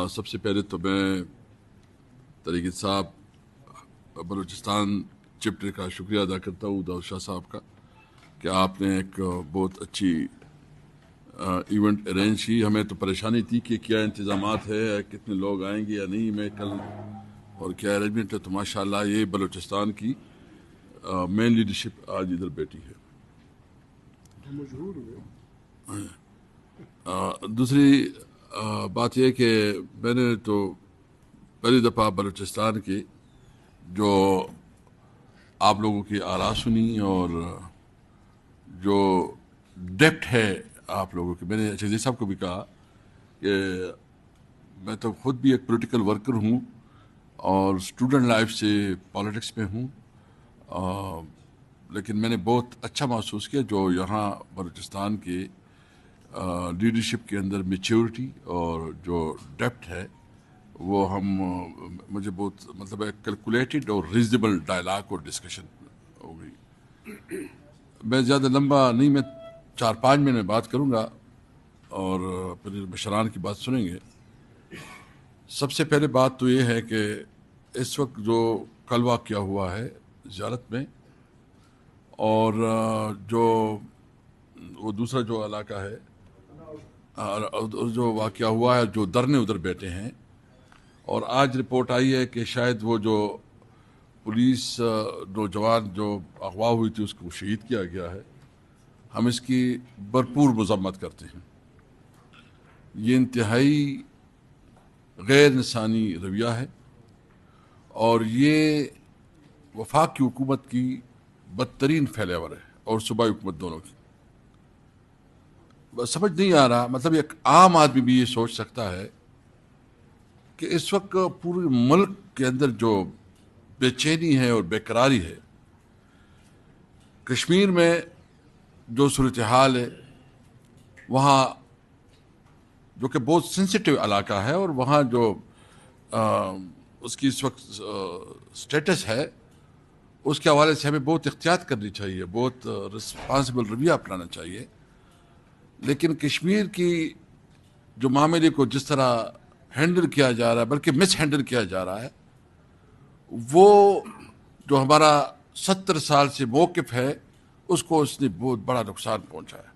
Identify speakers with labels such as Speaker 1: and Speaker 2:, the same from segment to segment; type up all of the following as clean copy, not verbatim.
Speaker 1: سب سے پہلے تو میں طریق صاحب بلوچستان چپٹر کا شکریہ ادا کرتا ہوں داؤد شاہ صاحب کا کہ آپ نے ایک بہت اچھی ایونٹ ارینج کی. ہمیں تو پریشانی تھی کہ کیا انتظامات ہے, کتنے لوگ آئیں گے یا نہیں, میں کل اور کیا ارینجمنٹ ہے. تو ماشاءاللہ یہ بلوچستان کی مین لیڈرشپ آج ادھر بیٹھی ہے. دوسری بات یہ کہ میں نے تو پہلی دفعہ بلوچستان کی جو آپ لوگوں کی آراء سنی اور جو ڈیپتھ ہے آپ لوگوں کی. میں نے شہزاد صاحب کو بھی کہا کہ میں تو خود بھی ایک پولیٹیکل ورکر ہوں اور اسٹوڈنٹ لائف سے پالیٹکس میں ہوں, لیکن میں نے بہت اچھا محسوس کیا جو یہاں بلوچستان کے لیڈرشپ کے اندر میچیورٹی اور جو ڈیپتھ ہے وہ مجھے بہت مطلب ایک کیلکولیٹڈ اور ریزنیبل ڈائلاگ اور ڈسکشن ہو گئی. میں زیادہ لمبا نہیں, میں 4-5 منٹ میں بات کروں گا اور پھر مشران کی بات سنیں گے. سب سے پہلے بات تو یہ ہے کہ اس وقت جو کل واقعہ ہوا ہے زیارت میں اور جو وہ دوسرا جو علاقہ ہے جو واقعہ ہوا ہے, جو درنے ادھر بیٹھے ہیں, اور آج رپورٹ آئی ہے کہ شاید وہ جو پولیس نوجوان جو اغوا ہوئی تھی اس کو شہید کیا گیا ہے. ہم اس کی بھرپور مذمت کرتے ہیں. یہ انتہائی غیر انسانی رویہ ہے اور یہ وفاق کی حکومت کی بدترین فیلیور ہے اور صوبائی حکومت دونوں کی. سمجھ نہیں آ رہا, مطلب ایک عام آدمی بھی یہ سوچ سکتا ہے کہ اس وقت پورے ملک کے اندر جو بے چینی ہے اور بے قراری ہے, کشمیر میں جو صورتحال ہے وہاں جو کہ بہت سینسیٹیو علاقہ ہے اور وہاں جو اس کی اس وقت سٹیٹس ہے اس کے حوالے سے ہمیں بہت احتیاط کرنی چاہیے, بہت رسپانسبل رویہ اپنانا چاہیے. لیکن کشمیر کی جو معاملے کو جس طرح ہینڈل کیا جا رہا ہے, بلکہ مس ہینڈل کیا جا رہا ہے, وہ جو ہمارا 70 سال سے موقف ہے اس کو اس نے بہت بڑا نقصان پہنچایا.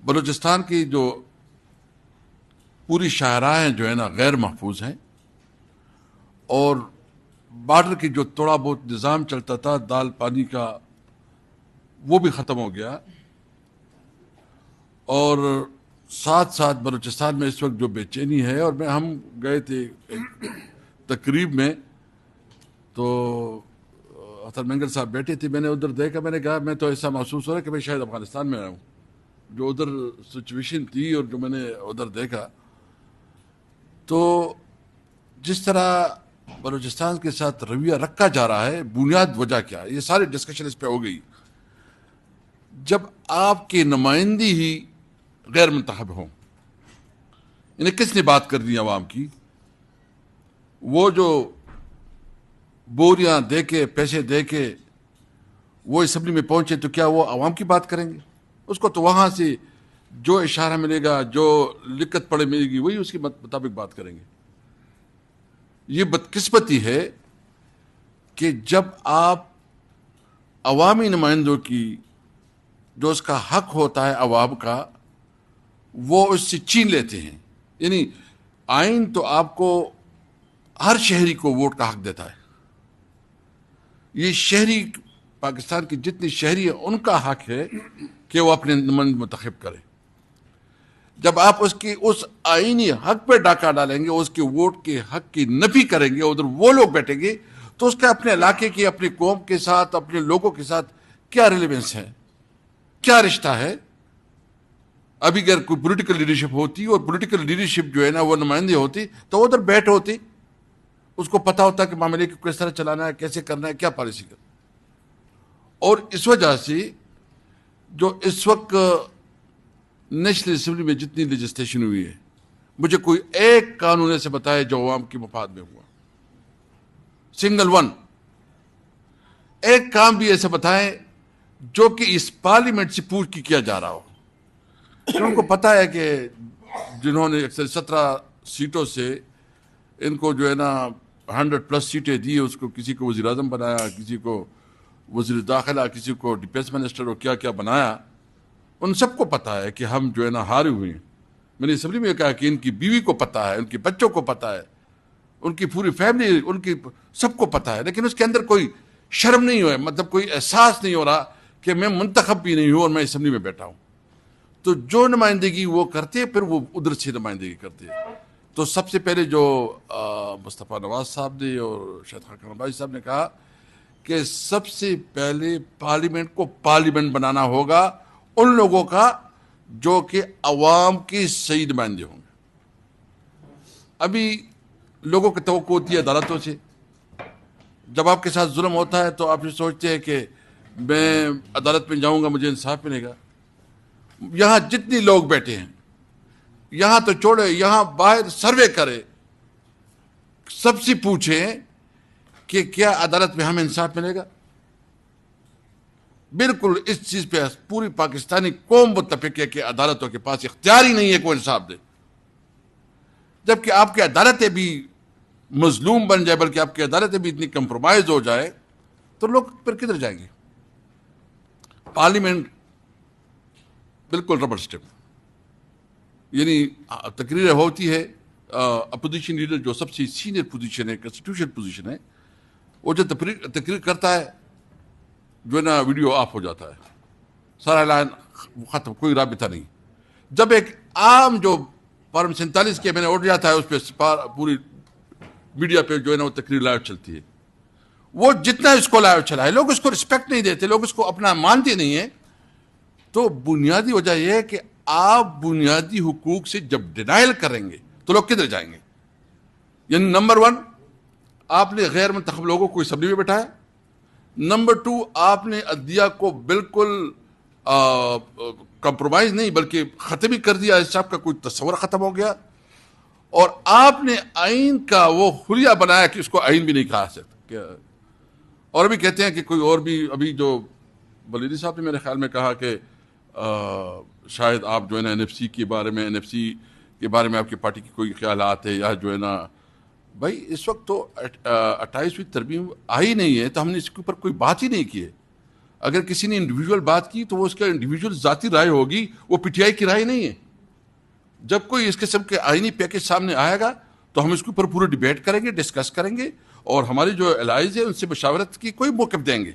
Speaker 1: بلوچستان کی جو پوری شاہراہیں جو ہے نا غیر محفوظ ہیں, اور بارڈر کی جو تھوڑا بہت نظام چلتا تھا دال پانی کا وہ بھی ختم ہو گیا. اور ساتھ ساتھ بلوچستان میں اس وقت جو بے چینی ہے, اور ہم گئے تھے ایک تقریب میں تو اختر مینگل صاحب بیٹھے تھے, میں نے ادھر دیکھا, میں نے کہا میں تو ایسا محسوس ہو رہا ہے کہ میں شاید افغانستان میں آیا ہوں. جو ادھر سچویشن تھی اور جو میں نے ادھر دیکھا, تو جس طرح بلوچستان کے ساتھ رویہ رکھا جا رہا ہے, بنیاد وجہ کیا ہے, یہ ساری ڈسکشن اس پہ ہو گئی. جب آپ کی نمائندی ہی غیر منتخب ہوں, انہیں کس نے بات کرنی عوام کی؟ وہ جو بوریاں دے کے پیسے دے کے وہ اسمبلی میں پہنچے تو کیا وہ عوام کی بات کریں گے؟ اس کو تو وہاں سے جو اشارہ ملے گا, جو لکت پڑے ملے گی, وہی اس کے مطابق بات کریں گے. یہ بدقسمتی ہے کہ جب آپ عوامی نمائندوں کی جو اس کا حق ہوتا ہے عوام کا, وہ اس سے چھین لیتے ہیں. یعنی آئین تو آپ کو ہر شہری کو ووٹ کا حق دیتا ہے. یہ شہری پاکستان کی جتنی شہری ہیں ان کا حق ہے کہ وہ اپنے نمائندے منتخب کرے. جب آپ اس آئینی حق پہ ڈاکہ ڈالیں گے, اس کے ووٹ کے حق کی نفی کریں گے, ادھر وہ لوگ بیٹھیں گے, تو اس کا اپنے علاقے کی, اپنی قوم کے ساتھ, اپنے لوگوں کے ساتھ کیا ریلیونس ہے, کیا رشتہ ہے؟ ابھی اگر کوئی پولیٹیکل لیڈرشپ ہوتی اور پولیٹیکل لیڈرشپ جو ہے نا وہ نمائندے ہوتی تو ادھر بیٹھ ہوتی, اس کو پتا ہوتا کہ معاملے کو کس طرح چلانا ہے, کیسے کرنا ہے, کیا پالیسی کرنا. اور اس وجہ سے جو اس وقت نیشنل اسمبلی میں جتنی لیجسلیشن ہوئی ہے, مجھے کوئی ایک قانون ایسے بتائے جو عوام کے مفاد میں ہوا, سنگل ون. ایک کام بھی ایسے بتائیں جو کہ اس پارلیمنٹ سے پوچھ کے کیا جا رہا ہو. ان کو پتا ہے کہ جنہوں نے اکثر 17 سیٹوں سے ان کو جو ہے نا 100+ سیٹیں دی، اس کو کسی کو وزیر اعظم بنایا، کسی کو وزیر داخلہ، کسی کو ڈیفینس منسٹر اور کیا کیا بنایا، ان سب کو پتا ہے کہ ہم جو ہے نا ہارے ہوئے ہیں. میں نے اسمبلی میں کہا کہ ان کی بیوی کو پتا ہے، ان کے بچوں کو پتا ہے، ان کی پوری فیملی، ان کی سب کو پتا ہے، لیکن اس کے اندر کوئی شرم نہیں ہوا، مطلب کوئی احساس نہیں ہو رہا کہ میں منتخب بھی نہیں ہوں اور میں اسمبلی میں بیٹھا ہوں. تو جو نمائندگی وہ کرتے پھر وہ ادھر سے نمائندگی کرتے. تو سب سے پہلے جو مصطفیٰ نواز صاحب نے اور شاہد خاقان عباسی صاحب نے کہا کہ سب سے پہلے پارلیمنٹ کو پارلیمنٹ بنانا ہوگا ان لوگوں کا جو کہ عوام کے صحیح نمائندے ہوں گے. ابھی لوگوں کی توقع ہوتی ہے عدالتوں سے. جب آپ کے ساتھ ظلم ہوتا ہے تو آپ یہ سوچتے ہیں کہ میں عدالت میں جاؤں گا مجھے انصاف ملے گا. یہاں جتنے لوگ بیٹھے ہیں، یہاں تو چھوڑے، یہاں باہر سروے کرے، سب سے پوچھیں کہ کیا عدالت میں ہمیں انصاف ملے گا. بالکل اس چیز پہ پوری پاکستانی قوم متفق ہے کہ عدالتوں کے پاس اختیار ہی نہیں ہے کوئی انصاف دے. جبکہ آپ کی عدالتیں بھی مظلوم بن جائے، بلکہ آپ کی عدالتیں بھی اتنی کمپرومائز ہو جائے تو لوگ پھر کدھر جائیں گے. پارلیمنٹ بالکل ربڑ اسٹیمپ، یعنی تقریر ہوتی ہے، اپوزیشن لیڈر جو سب سے سینئر پوزیشن ہے، کنسٹیٹیوشن پوزیشن ہے، وہ جو تقریر کرتا ہے جو ہے نا ویڈیو آف ہو جاتا ہے، سارا اعلان ختم، کوئی رابطہ نہیں. جب ایک عام جو فارم 47 کے میں نے آرڈر جاتا ہے اس پہ پوری میڈیا پہ جو ہے نا وہ تقریر لائیو چلتی ہے، وہ جتنا اس کو لائیو چلا ہے لوگ اس کو رسپیکٹ نہیں دیتے، لوگ اس کو اپنا مانتے نہیں ہیں. تو بنیادی وجہ یہ ہے کہ آپ بنیادی حقوق سے جب ڈینائل کریں گے تو لوگ کدھر جائیں گے. یعنی نمبر 1 آپ نے غیر منتخب لوگوں کو اسمبلی میں بٹھایا، نمبر 2 آپ نے عدلیہ کو بالکل کمپرومائز نہیں بلکہ ختم ہی کر دیا، اس کا کوئی تصور ختم ہو گیا، اور آپ نے آئین کا وہ حلیہ بنایا کہ اس کو آئین بھی نہیں کہا سکتا. اور ابھی کہتے ہیں کہ کوئی اور بھی، ابھی جو بلیدی صاحب نے میرے خیال میں کہا کہ شاید آپ جو ہے نا NFC کے بارے میں، NFC کے بارے میں آپ کی پارٹی کی کوئی خیالات ہے، یا جو ہے نا بھائی اس وقت تو 28ویں ترمیم آئی نہیں ہے تو ہم نے اس کے اوپر کوئی بات ہی نہیں کی ہے. اگر کسی نے انڈیویجول بات کی تو وہ اس کا انڈیویجول ذاتی رائے ہوگی، وہ PTI کی رائے نہیں ہے. جب کوئی اس قسم کے آئینی پیکج سامنے آئے گا تو ہم اس کے اوپر پورے ڈیبیٹ کریں گے، ڈسکس کریں گے، اور ہمارے جو الائز ہیں ان سے مشاورت کی کوئی موقف دیں گے.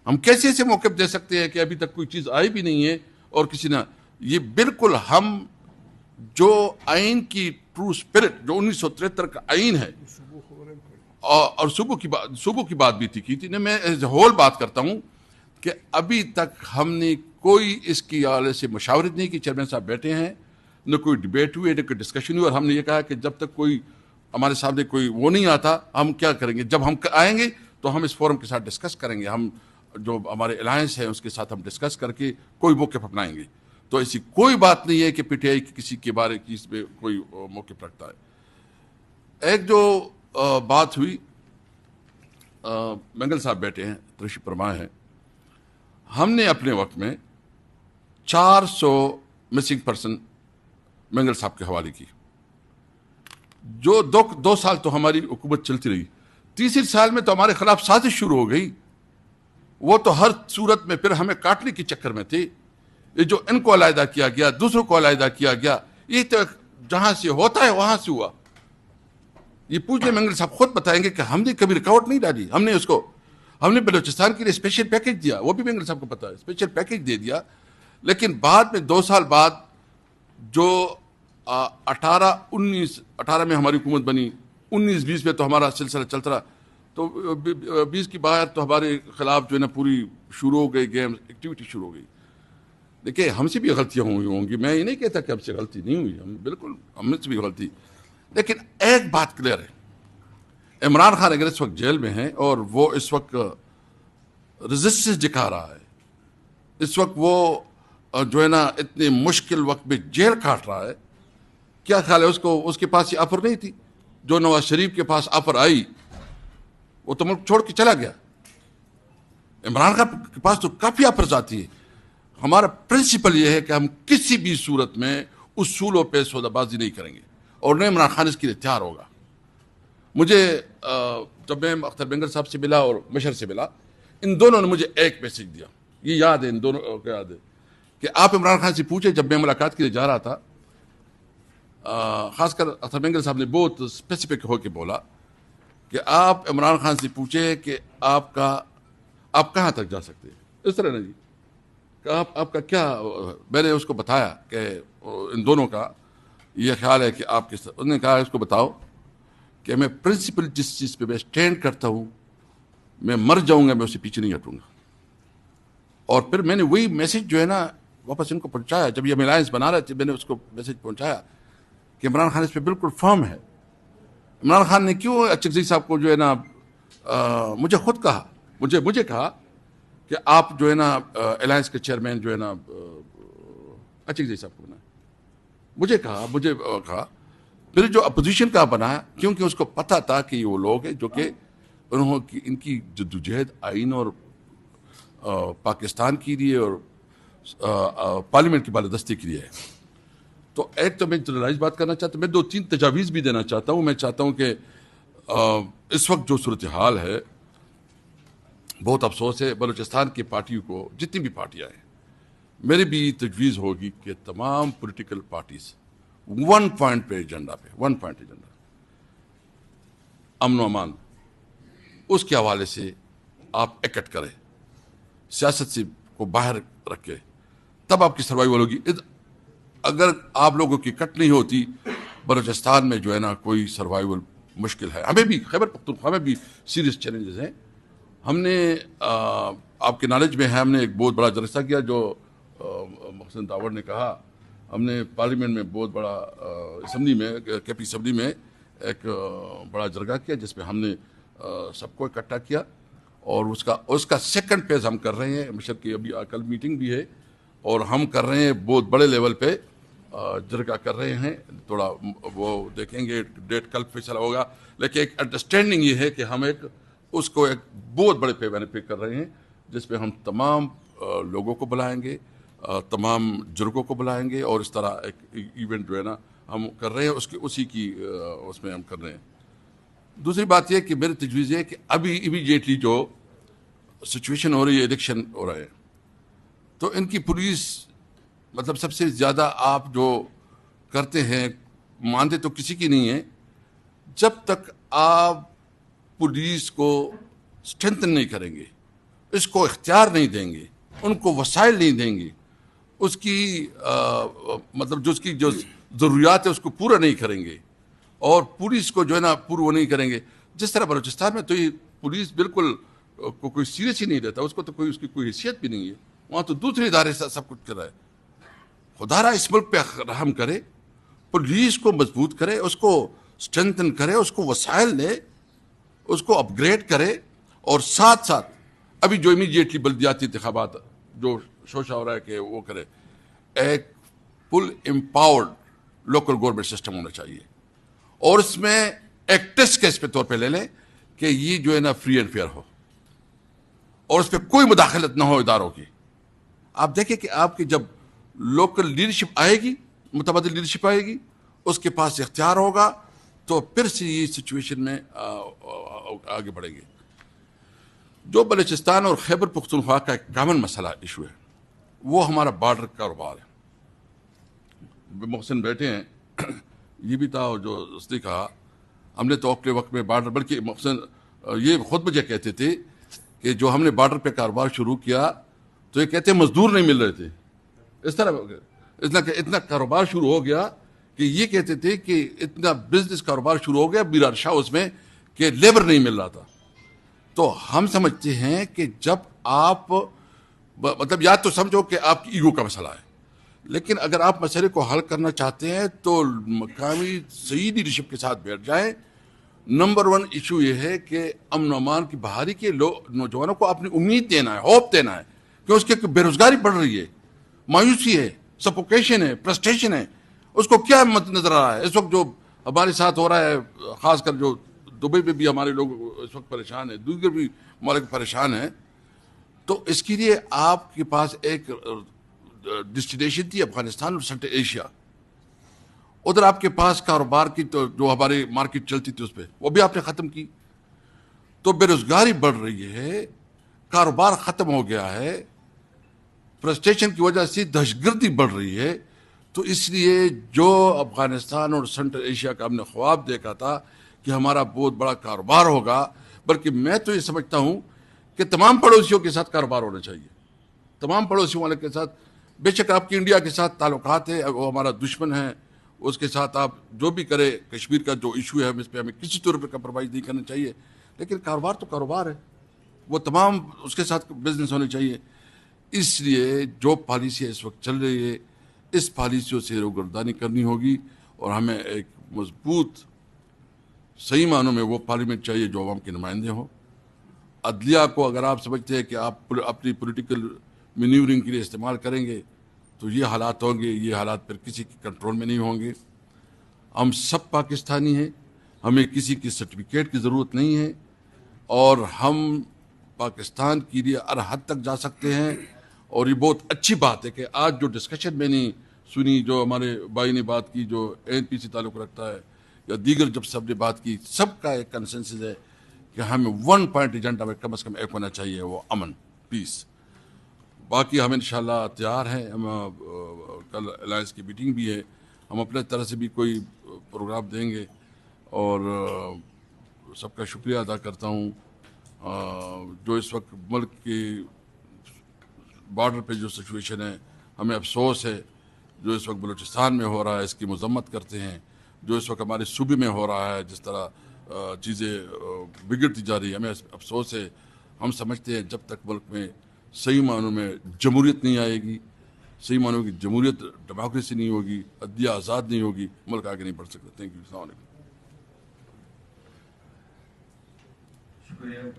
Speaker 1: ہم کیسے ایسے موقف دے سکتے ہیں کہ ابھی تک کوئی چیز آئی بھی نہیں ہے اور کسی نے یہ بالکل ہم جو آئین کی ٹرو اسپرٹ جو 1973 کا آئین ہے، اور صوبوں کی بات بھی کی تھی. میں ایز اے ہول بات کرتا ہوں کہ ابھی تک ہم نے کوئی اس کی حوالے سے مشاورت نہیں کی. چیئرمین صاحب بیٹھے ہیں، نہ کوئی ڈیبیٹ ہوئی، نہ کوئی ڈسکشن ہوئی، اور ہم نے یہ کہا کہ جب تک کوئی ہمارے سامنے کوئی وہ نہیں آتا ہم کیا کریں گے. جب ہم آئیں گے تو ہم اس فورم کے ساتھ ڈسکس کریں گے، ہم جو ہمارے الائنس ہے اس کے ساتھ ہم ڈسکس کر کے کوئی موقف اپنائیں گے. تو ایسی کوئی بات نہیں ہے کہ PTI کی کسی کے بارے کی اس میں کوئی موقف رکھتا ہے. ایک جو بات ہوئی، منگل صاحب بیٹھے ہیں، تشریف فرما ہیں، ہم نے اپنے وقت میں 400 مسنگ پرسن منگل صاحب کے حوالے کی. جو 2 سال تو ہماری حکومت چلتی رہی، تیسرے سال میں تو ہمارے خلاف سازش شروع ہو گئی. وہ تو ہر صورت میں پھر ہمیں کاٹنے کے چکر میں تھے. یہ جو ان کو علیحدہ کیا گیا، دوسروں کو علیحدہ کیا گیا، یہ تو جہاں سے ہوتا ہے وہاں سے ہوا. یہ پوچھنے منگل صاحب خود بتائیں گے کہ ہم نے کبھی رکاوٹ نہیں ڈالی. ہم نے بلوچستان کے لیے اسپیشل پیکج دیا، وہ بھی منگل صاحب کو پتا ہے، اسپیشل پیکج دے دیا. لیکن بعد میں 2 سال بعد جو 18 میں ہماری حکومت بنی، 19-20 میں تو ہمارا سلسلہ چلتا رہا. تو 20 کی باہر تو ہمارے خلاف جو ہے نا پوری شروع ہو گئی، گیم ایکٹیویٹی شروع ہو گئی. دیکھیں ہم سے بھی غلطیاں ہوئی ہوں گی، میں یہ نہیں کہتا کہ ہم سے غلطی نہیں ہوئی، بالکل ہم سے بھی غلطی. لیکن ایک بات کلیئر ہے، عمران خان اگر اس وقت جیل میں ہیں اور وہ اس وقت ریزسٹنس دکھا رہا ہے، اس وقت وہ جو ہے نا اتنے مشکل وقت میں جیل کاٹ رہا ہے، کیا خیال ہے اس کے پاس یہ آفر نہیں تھی جو نواز شریف کے پاس آفر آئی؟ وہ تو ملک چھوڑ کے چلا گیا. عمران خان کے پاس تو کافی آفرز آتی ہے. ہمارا پرنسپل یہ ہے کہ ہم کسی بھی صورت میں اصولوں پہ سودا بازی نہیں کریں گے اور نہ عمران خان اس کے لیے تیار ہوگا. مجھے جب میں اختر بینگر صاحب سے ملا اور مشر سے ملا, ان دونوں نے مجھے ایک میسج دیا, یہ یاد ہے ان دونوں کو یاد ہے, کہ آپ عمران خان سے پوچھیں. جب میں ملاقات کے لیے جا رہا تھا, خاص کر اختر بینگر صاحب نے بہت اسپیسیفک ہو کے بولا کہ آپ عمران خان سے پوچھیں کہ آپ کہاں تک جا سکتے ہیں. اس طرح نہیں جی کہ آپ کا کیا. میں نے اس کو بتایا کہ ان دونوں کا یہ خیال ہے کہ آپ کس طرح. انہوں نے کہا اس کو بتاؤ کہ میں پرنسپل جس چیز پہ میں اسٹینڈ کرتا ہوں, میں مر جاؤں گا, میں اس سے پیچھے نہیں ہٹوں گا. اور پھر میں نے وہی میسج جو ہے نا واپس ان کو پہنچایا. جب یہ ہم الائنس بنا رہے تھے, میں نے اس کو میسج پہنچایا کہ عمران خان اس پہ بالکل فرم ہے. عمران خان نے کیوں اچکزئی صاحب کو جو ہے نا مجھے خود کہا, مجھے کہا کہ آپ جو ہے نا الائنس کے چیئرمین جو ہے نا اچکزئی صاحب کو بنائیں. مجھے کہا پھر جو اپوزیشن کا بنایا, کیونکہ اس کو پتہ تھا کہ یہ وہ لوگ ہیں جو کہ انہوں کی ان کی جدوجہد آئین اور پاکستان کے لیے اور پارلیمنٹ کی بالادستی کے لیے ہے. تو ایک تو میں جنرلائز بات کرنا چاہتا ہوں, میں 2-3 تجاویز بھی دینا چاہتا ہوں. میں چاہتا ہوں کہ اس وقت جو صورتحال ہے, بہت افسوس ہے بلوچستان کی پارٹیوں کو, جتنی بھی پارٹیاں ہیں, میری بھی تجویز ہوگی کہ تمام political parties one point agenda, امن و امان, اس کے حوالے سے آپ ایکٹ کریں, سیاست سے کو باہر رکھے, تب آپ کی سروائیول ہوگی. اگر آپ لوگوں کی کٹ نہیں ہوتی, بلوچستان میں جو ہے نا کوئی سروائیول مشکل ہے. ہمیں بھی خیبر پختونخوا میں بھی سیریس چیلنجز ہیں. ہم نے آپ کے نالج میں ہے, ہم نے ایک بہت بڑا جلسہ کیا جو محسن داور نے کہا. ہم نے پارلیمنٹ میں بہت بڑا اسمبلی میں, کے پی اسمبلی میں ایک بڑا جرگہ کیا, جس پہ ہم نے سب کو اکٹھا کیا. اور اس کا سیکنڈ فیز ہم کر رہے ہیں. مشر کی ابھی کل میٹنگ بھی ہے, اور ہم کر رہے ہیں بہت بڑے لیول پہ جرگہ کر رہے ہیں. تھوڑا وہ دیکھیں گے, ڈیٹ کل فیصلہ ہوگا, لیکن ایک انڈرسٹینڈنگ یہ ہے کہ ہم اس کو ایک بہت بڑے پیمانے پہ کر رہے ہیں, جس پہ ہم تمام لوگوں کو بلائیں گے, تمام جرگوں کو بلائیں گے, اور اس طرح ایک ایونٹ جو ہے نا ہم کر رہے ہیں. اسی کی اس میں ہم کر رہے ہیں. دوسری بات یہ کہ میری تجویز ہے کہ ابھی امیڈیٹلی جو سچویشن ہو رہی ہے, الیکشن ہو رہے ہیں, تو ان کی پولیس مطلب سب سے زیادہ آپ جو کرتے ہیں, مانتے تو کسی کی نہیں ہے, جب تک آپ پولیس کو اسٹرینتھن نہیں کریں گے, اس کو اختیار نہیں دیں گے, ان کو وسائل نہیں دیں گے, اس کی مطلب جو اس کی جو ضروریات ہے اس کو پورا نہیں کریں گے, اور پولیس کو جو ہے نا پورا وہ نہیں کریں گے. جس طرح بلوچستان میں تو یہ پولیس بالکل کوئی سیریس ہی نہیں لیتا, اس کو تو اس کی کوئی حیثیت بھی نہیں ہے. وہاں تو دوسرے ادارے سے سب کچھ کر رہا ہے. خدا رہا اس ملک پہ رحم کرے, پولیس کو مضبوط کرے, اس کو اسٹرینتھن کرے, اس کو وسائل دے, اس کو اپ گریڈ کرے, اور ساتھ ساتھ ابھی جو امیڈیٹلی بلدیاتی انتخابات جو شوشہ ہو رہا ہے کہ وہ کرے, ایک فل امپاورڈ لوکل گورنمنٹ سسٹم ہونا چاہیے. اور اس میں ایک ٹیسٹ کیس پہ طور پہ لے لیں کہ یہ جو ہے نا فری اینڈ فیئر ہو, اور اس پہ کوئی مداخلت نہ ہو اداروں کی. آپ دیکھیں کہ آپ کی جب لوکل لیڈرشپ آئے گی, متبادل لیڈرشپ آئے گی, اس کے پاس اختیار ہوگا, تو پھر سے یہ سچویشن میں آگے بڑھیں گے. جو بلوچستان اور خیبر پختونخوا کا ایک کامن مسئلہ ایشو ہے, وہ ہمارا بارڈر کاروبار ہے. محسن بیٹھے ہیں, یہ بھی تھا, اور جو اس نے کہا ہم نے تو اپنے وقت میں بارڈر, بلکہ محسن یہ خود مجھے کہتے تھے کہ جو ہم نے بارڈر پہ کاروبار شروع کیا تو یہ کہتے ہیں مزدور نہیں مل رہے تھے. اس طرح اتنا کاروبار شروع ہو گیا کہ یہ کہتے تھے کہ اتنا بزنس کاروبار شروع ہو گیا بیرار شاہ اس میں کہ لیبر نہیں مل رہا تھا. تو ہم سمجھتے ہیں کہ جب آپ مطلب یا تو سمجھو کہ آپ کی ایگو کا مسئلہ ہے, لیکن اگر آپ مسئلے کو حل کرنا چاہتے ہیں تو مقامی صحیح لیڈرشپ کے ساتھ بیٹھ جائیں. نمبر 1 ایشو یہ ہے کہ امن و امان کی بحالی کے نوجوانوں کو اپنی امید دینا ہے, ہوپ دینا ہے, کہ اس کے بے روزگاری بڑھ رہی ہے, مایوسی ہے, سفوکیشن ہے, فرسٹریشن ہے. اس کو کیا نظر آ رہا ہے اس وقت جو ہمارے ساتھ ہو رہا ہے, خاص کر جو دبئی میں بھی ہمارے لوگ اس وقت پریشان ہیں, دوسرے بھی مالک پریشان ہیں. تو اس کے لیے آپ کے پاس ایک ڈیسٹینیشن تھی افغانستان اور سینٹرل ایشیا. ادھر آپ کے پاس کاروبار کی تو جو ہماری مارکیٹ چلتی تھی اس پہ وہ بھی آپ نے ختم کی. تو بے روزگاری بڑھ رہی ہے, کاروبار ختم ہو گیا ہے, فرسٹریشن کی وجہ سے دہشت گردی بڑھ رہی ہے. تو اس لیے جو افغانستان اور سینٹرل ایشیا کا ہم نے خواب دیکھا تھا کہ ہمارا بہت بڑا کاروبار ہوگا, بلکہ میں تو یہ سمجھتا ہوں کہ تمام پڑوسیوں کے ساتھ کاروبار ہونا چاہیے, تمام پڑوسیوں والے کے ساتھ. بے شک آپ کی انڈیا کے ساتھ تعلقات ہے, وہ ہمارا دشمن ہے, اس کے ساتھ آپ جو بھی کرے, کشمیر کا جو ایشو ہے اس پہ ہمیں کسی طور پہ کمپرومائز نہیں کرنا چاہیے, لیکن کاروبار تو کاروبار ہے, وہ تمام اس کے ساتھ بزنس ہونے چاہیے. اس لیے جو پالیسی اس وقت چل رہی ہے, اس پالیسیوں سے روگردانی کرنی ہوگی, اور ہمیں ایک مضبوط صحیح معنوں میں وہ پارلیمنٹ چاہیے جو عوام کے نمائندے ہوں. عدلیہ کو اگر آپ سمجھتے ہیں کہ آپ اپنی پولیٹیکل مینیورنگ کے لیے استعمال کریں گے تو یہ حالات ہوں گے, یہ حالات پھر کسی کے کنٹرول میں نہیں ہوں گے. ہم سب پاکستانی ہیں, ہمیں کسی کی سرٹیفکیٹ کی ضرورت نہیں ہے, اور ہم پاکستان کے لیے ہر حد تک جا سکتے ہیں. اور یہ بہت اچھی بات ہے کہ آج جو ڈسکشن میں نے سنی, جو ہمارے بھائی نے بات کی جو این پی سے تعلق رکھتا ہے, یا دیگر جب سب نے بات کی, سب کا ایک کنسنسس ہے کہ ہمیں 1 پوائنٹ ایجنڈا میں کم از کم ایک ہونا چاہیے, وہ امن, پیس. باقی ہم انشاءاللہ تیار ہیں, ہم کل الائنس کی میٹنگ بھی ہے, ہم اپنے طرح سے بھی کوئی پروگرام دیں گے. اور سب کا شکریہ ادا کرتا ہوں. جو اس وقت ملک کی بارڈر پہ جو سچویشن ہے, ہمیں افسوس ہے جو اس وقت بلوچستان میں ہو رہا ہے, اس کی مذمت کرتے ہیں. جو اس وقت ہمارے صوبے میں ہو رہا ہے, جس طرح چیزیں بگڑتی جا رہی ہے, ہمیں افسوس ہے. ہم سمجھتے ہیں جب تک ملک میں صحیح معنوں میں جمہوریت نہیں آئے گی, صحیح معنوں کی جمہوریت, ڈیموکریسی نہیں ہوگی, عدلیہ آزاد نہیں ہوگی, ملک آگے نہیں بڑھ سکتا. Thank you. السلام علیکم.
Speaker 2: شکریہ.